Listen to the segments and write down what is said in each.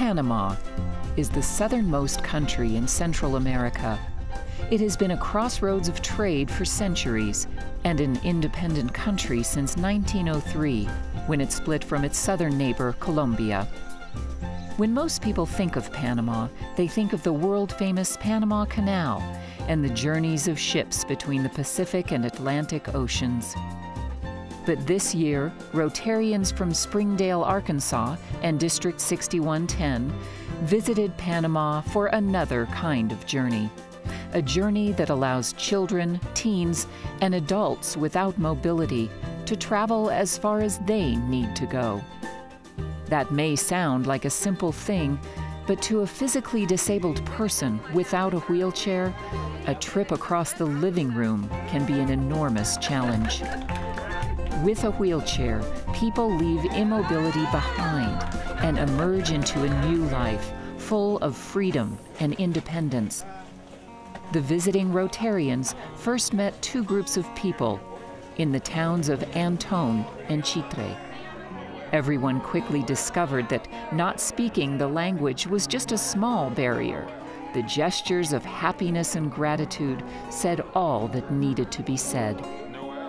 Panama is the southernmost country in Central America. It has been a crossroads of trade for centuries and an independent country since 1903, when it split from its southern neighbor, Colombia. When most people think of Panama, they think of the world-famous Panama Canal and the journeys of ships between the Pacific and Atlantic Oceans. But this year, Rotarians from Springdale, Arkansas, and District 6110 visited Panama for another kind of journey. A journey that allows children, teens, and adults without mobility to travel as far as they need to go. That may sound like a simple thing, but to a physically disabled person without a wheelchair, a trip across the living room can be an enormous challenge. With a wheelchair, people leave immobility behind and emerge into a new life full of freedom and independence. The visiting Rotarians first met two groups of people in the towns of Antón and Chitre. Everyone quickly discovered that not speaking the language was just a small barrier. The gestures of happiness and gratitude said all that needed to be said.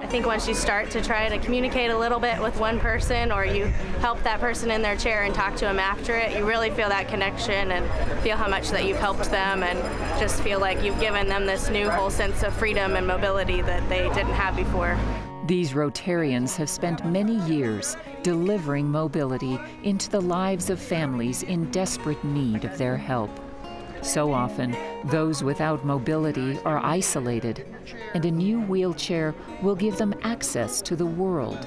I think once you start to try to communicate a little bit with one person, or you help that person in their chair and talk to them after it, you really feel that connection and feel how much that you've helped them, and just feel like you've given them this new whole sense of freedom and mobility that they didn't have before. These Rotarians have spent many years delivering mobility into the lives of families in desperate need of their help. So often, those without mobility are isolated, and a new wheelchair will give them access to the world.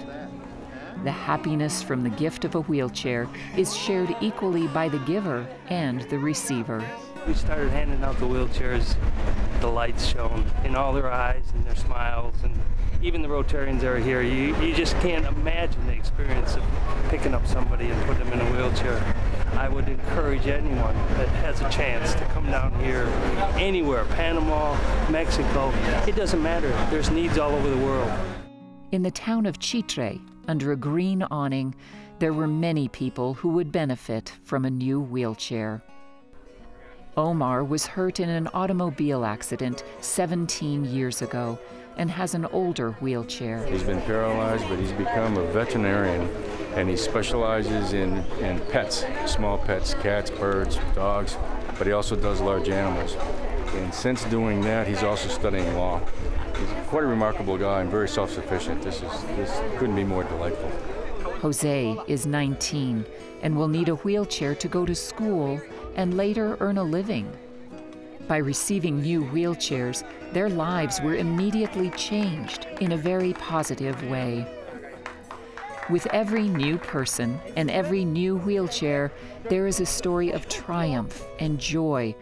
The happiness from the gift of a wheelchair is shared equally by the giver and the receiver. We started handing out the wheelchairs, the lights shone in all their eyes and their smiles, and even the Rotarians that are here, you just can't imagine the experience of picking up somebody and putting them in a wheelchair. I would encourage anyone that has a chance to come down here, anywhere, Panama, Mexico, it doesn't matter. There's needs all over the world. In the town of Chitre, under a green awning, there were many people who would benefit from a new wheelchair. Omar was hurt in an automobile accident 17 years ago and has an older wheelchair. He's been paralyzed, but he's become a veterinarian, and he specializes in pets, small pets, cats, birds, dogs, but he also does large animals. And since doing that, he's also studying law. He's quite a remarkable guy and very self-sufficient. This couldn't be more delightful. Jose is 19 and will need a wheelchair to go to school and later earn a living. By receiving new wheelchairs, their lives were immediately changed in a very positive way. With every new person and every new wheelchair, there is a story of triumph and joy.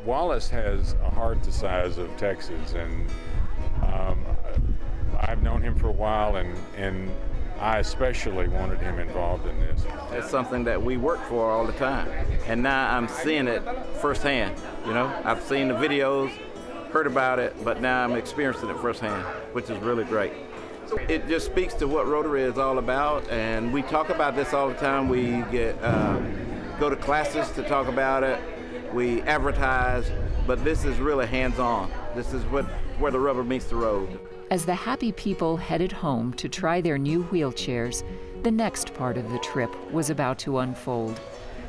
Wallace has a heart the size of Texas, and I've known him for a while, and I especially wanted him involved in this. It's something that we work for all the time, and now I'm seeing it firsthand. You know, I've seen the videos, heard about it, but now I'm experiencing it firsthand, which is really great. It just speaks to what Rotary is all about, and we talk about this all the time. We go to classes to talk about it, we advertise, but this is really hands-on. This is where the rubber meets the road. As the happy people headed home to try their new wheelchairs, the next part of the trip was about to unfold.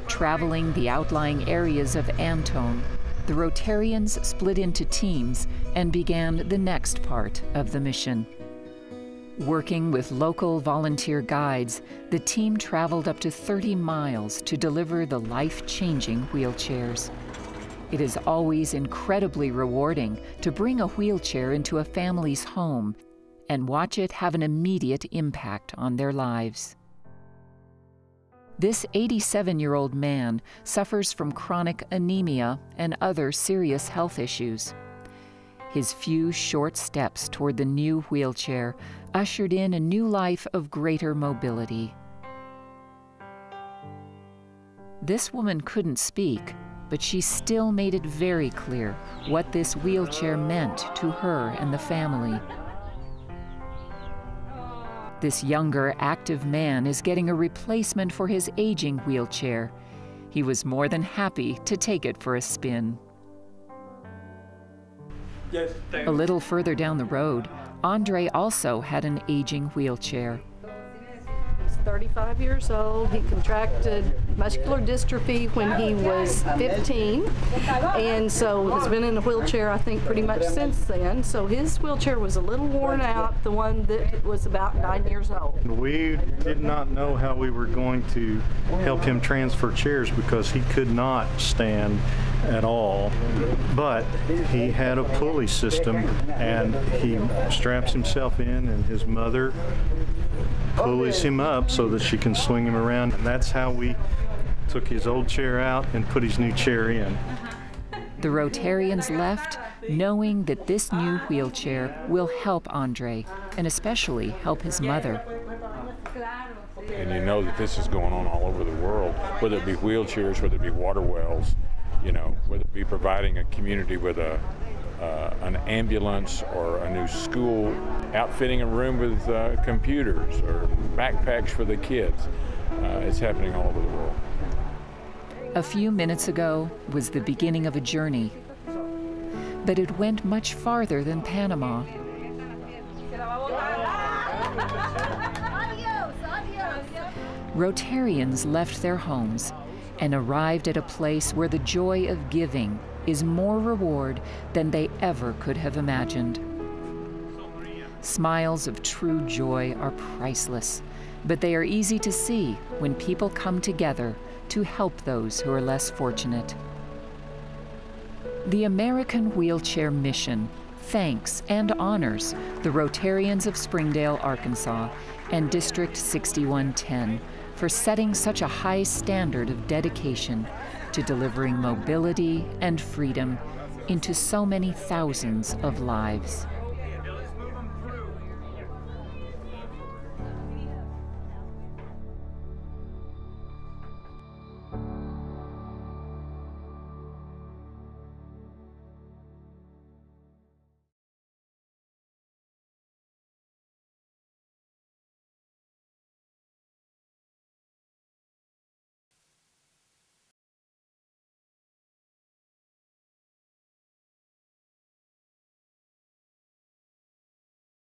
Traveling the outlying areas of Antón, the Rotarians split into teams and began the next part of the mission. Working with local volunteer guides, the team traveled up to 30 miles to deliver the life-changing wheelchairs. It is always incredibly rewarding to bring a wheelchair into a family's home and watch it have an immediate impact on their lives. This 87-year-old man suffers from chronic anemia and other serious health issues. His few short steps toward the new wheelchair ushered in a new life of greater mobility. This woman couldn't speak, but she still made it very clear what this wheelchair meant to her and the family. This younger, active man is getting a replacement for his aging wheelchair. He was more than happy to take it for a spin. Yes, thank A little further down the road, Andre also had an aging wheelchair. He's 35 years old. He contracted muscular dystrophy when he was 15, and so has been in a wheelchair, I think, pretty much since then. So his wheelchair was a little worn out, the one that was about 9 years old. We did not know how we were going to help him transfer chairs because he could not stand at all, but he had a pulley system, and he straps himself in, and his mother pulleys him up so that she can swing him around. And that's how we took his old chair out and put his new chair in. The Rotarians left knowing that this new wheelchair will help Andre, and especially help his mother. And you know that this is going on all over the world, whether it be wheelchairs, whether it be water wells, you know, whether it be providing a community with an ambulance or a new school, outfitting a room with computers or backpacks for the kids. It's happening all over the world. A few minutes ago was the beginning of a journey, but it went much farther than Panama. Rotarians left their homes and arrived at a place where the joy of giving is more reward than they ever could have imagined. Smiles of true joy are priceless, but they are easy to see when people come together to help those who are less fortunate. The American Wheelchair Mission thanks and honors the Rotarians of Springdale, Arkansas, and District 6110 for setting such a high standard of dedication to delivering mobility and freedom into so many thousands of lives.